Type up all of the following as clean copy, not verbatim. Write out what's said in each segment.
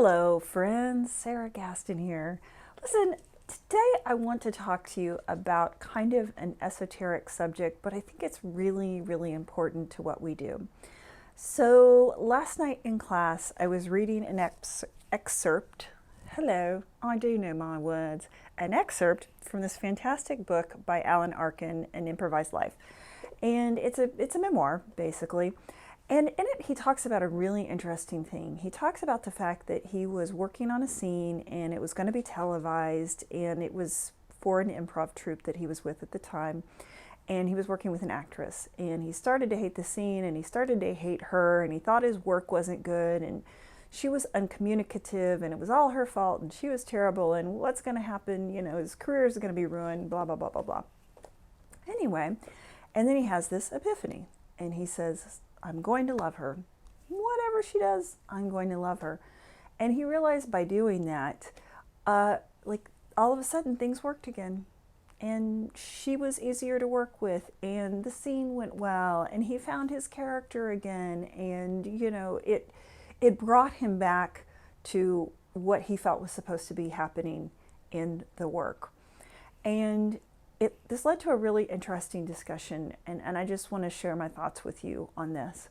Hello, friends. Sarah Gaston here. Listen, today I want to talk to you about kind of an esoteric subject, but I think it's really, really important to what we do. So, last night in class, I was reading an excerpt. Hello, I do know my words. An excerpt from this fantastic book by Alan Arkin, An Improvised Life. And it's a memoir, basically. And in it, he talks about a really interesting thing. He talks about the fact that he was working on a scene and it was going to be televised, and it was for an improv troupe that he was with at the time. And he was working with an actress, and he started to hate the scene, and he started to hate her, and he thought his work wasn't good, and she was uncommunicative, and it was all her fault, and she was terrible, and what's going to happen? His career is going to be ruined, blah, blah, blah, blah, blah. Anyway, and then he has this epiphany, and he says, I'm going to love her. Whatever she does, I'm going to love her. And he realized by doing that, all of a sudden things worked again. And she was easier to work with, and the scene went well, and he found his character again, and it brought him back to what he felt was supposed to be happening in the work. And this led to a really interesting discussion, and I just want to share my thoughts with you on this.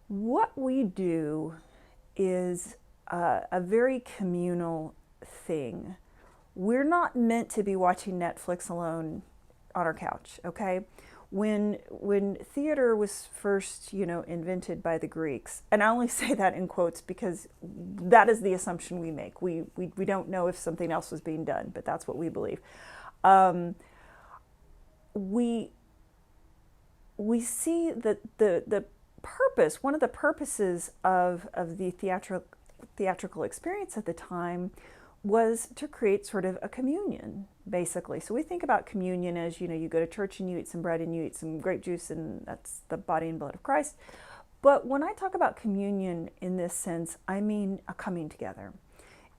What we do is a very communal thing. We're not meant to be watching Netflix alone on our couch, okay? When theater was first, invented by the Greeks, and I only say that in quotes because that is the assumption we make. We don't know if something else was being done, but that's what we believe. We see that the purpose, one of the purposes of the theatrical experience at the time was to create sort of a communion, basically. So we think about communion as, you go to church and you eat some bread and you eat some grape juice, and that's the body and blood of Christ. But when I talk about communion in this sense, I mean a coming together.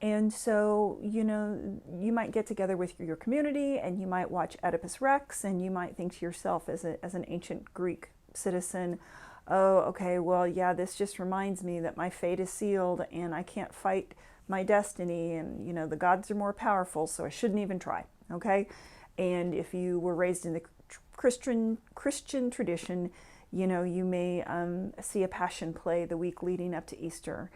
And so, you might get together with your community and you might watch Oedipus Rex, and you might think to yourself as an ancient Greek citizen, oh, okay, well, yeah, this just reminds me that my fate is sealed and I can't fight my destiny, and, the gods are more powerful, so I shouldn't even try, okay? And if you were raised in the Christian tradition, you may see a passion play the week leading up to Easter,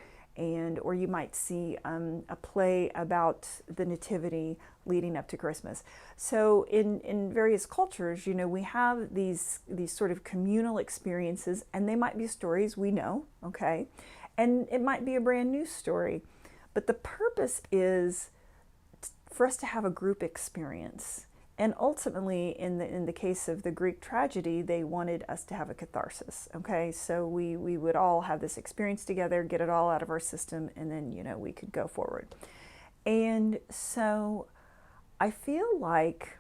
or you might see a play about the nativity leading up to Christmas. So in various cultures, we have these sort of communal experiences, and they might be stories we know, okay? And it might be a brand new story. But the purpose is for us to have a group experience. And ultimately, in the case of the Greek tragedy, they wanted us to have a catharsis, okay? So we would all have this experience together, get it all out of our system, and then, we could go forward. And so I feel like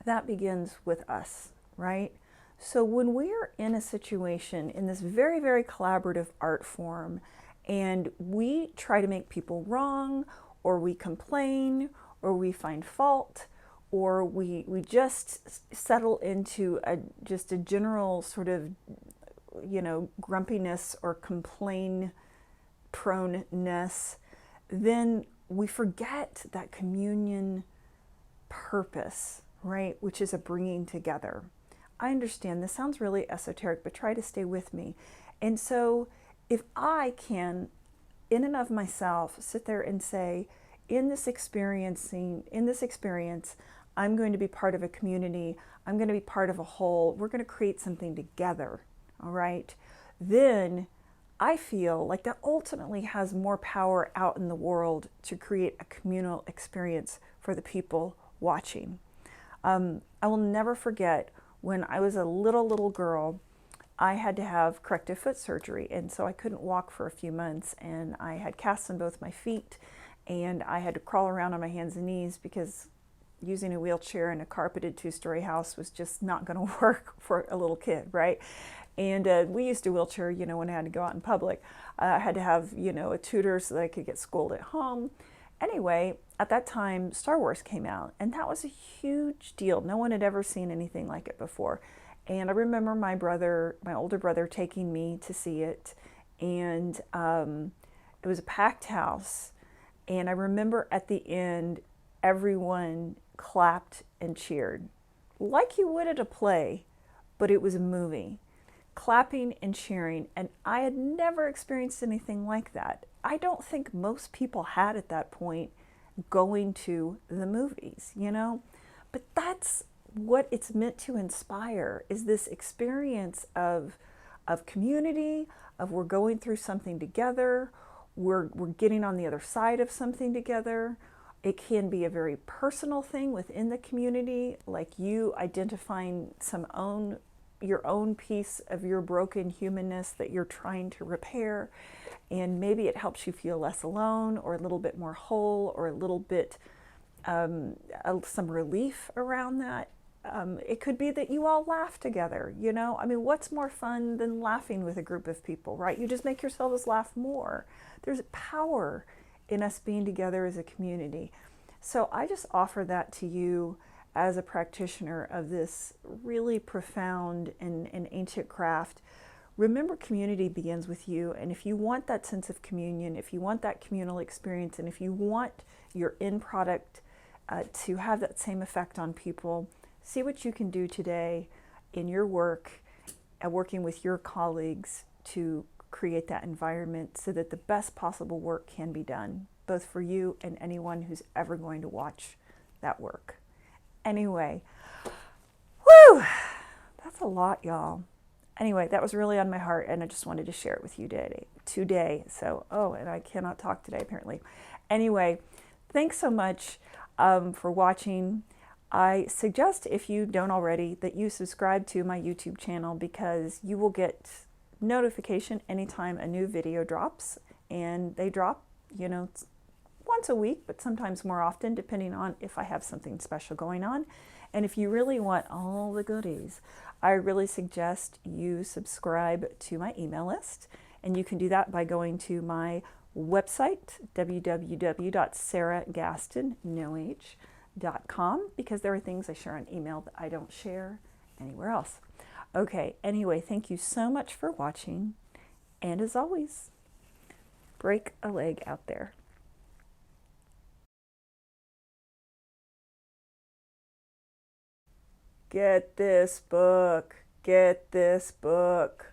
that begins with us, right? So when we're in a situation in this very, very collaborative art form, and we try to make people wrong, or we complain, or we find fault, or we just settle into just a general sort of, grumpiness or complain proneness, then we forget that communion purpose, right? Which is a bringing together. I understand this sounds really esoteric, but try to stay with me. And so if I can, in and of myself, sit there and say, in this experience, I'm going to be part of a community, I'm going to be part of a whole, we're going to create something together, all right? Then I feel like that ultimately has more power out in the world to create a communal experience for the people watching. I will never forget when I was a little girl, I had to have corrective foot surgery, and so I couldn't walk for a few months, and I had casts on both my feet, and I had to crawl around on my hands and knees because using a wheelchair in a carpeted two-story house was just not going to work for a little kid, right? And we used a wheelchair, when I had to go out in public. I had to have, a tutor so that I could get schooled at home. Anyway, at that time, Star Wars came out, and that was a huge deal. No one had ever seen anything like it before. And I remember my older brother taking me to see it. And It was a packed house. And I remember at the end, everyone clapped and cheered like you would at a play, but it was a movie. Clapping and cheering. And I had never experienced anything like that. I don't think most people had at that point going to the movies, you know? But that's what it's meant to inspire, is this experience of community, of we're going through something together, we're getting on the other side of something together. It can be a very personal thing within the community, like you identifying your own piece of your broken humanness that you're trying to repair. And maybe it helps you feel less alone, or a little bit more whole, or a little bit some relief around that. It could be that you all laugh together, you know? I mean, what's more fun than laughing with a group of people, right? You just make yourselves laugh more. There's power in us being together as a community. So I just offer that to you as a practitioner of this really profound and ancient craft. Remember, community begins with you. And if you want that sense of communion, if you want that communal experience, and if you want your end product to have that same effect on people, see what you can do today in your work and working with your colleagues to create that environment so that the best possible work can be done, both for you and anyone who's ever going to watch that work. Anyway, whew, that's a lot, y'all. Anyway, that was really on my heart, and I just wanted to share it with you today. So, and I cannot talk today, apparently. Anyway, thanks so much for watching. I suggest, if you don't already, that you subscribe to my YouTube channel, because you will get notification anytime a new video drops. And they drop, once a week, but sometimes more often, depending on if I have something special going on. And if you really want all the goodies, I really suggest you subscribe to my email list. And you can do that by going to my website, www.sarahgaston.com, because there are things I share on email that I don't share anywhere else. Okay, anyway, thank you so much for watching. And as always, break a leg out there. Get this book. Get this book.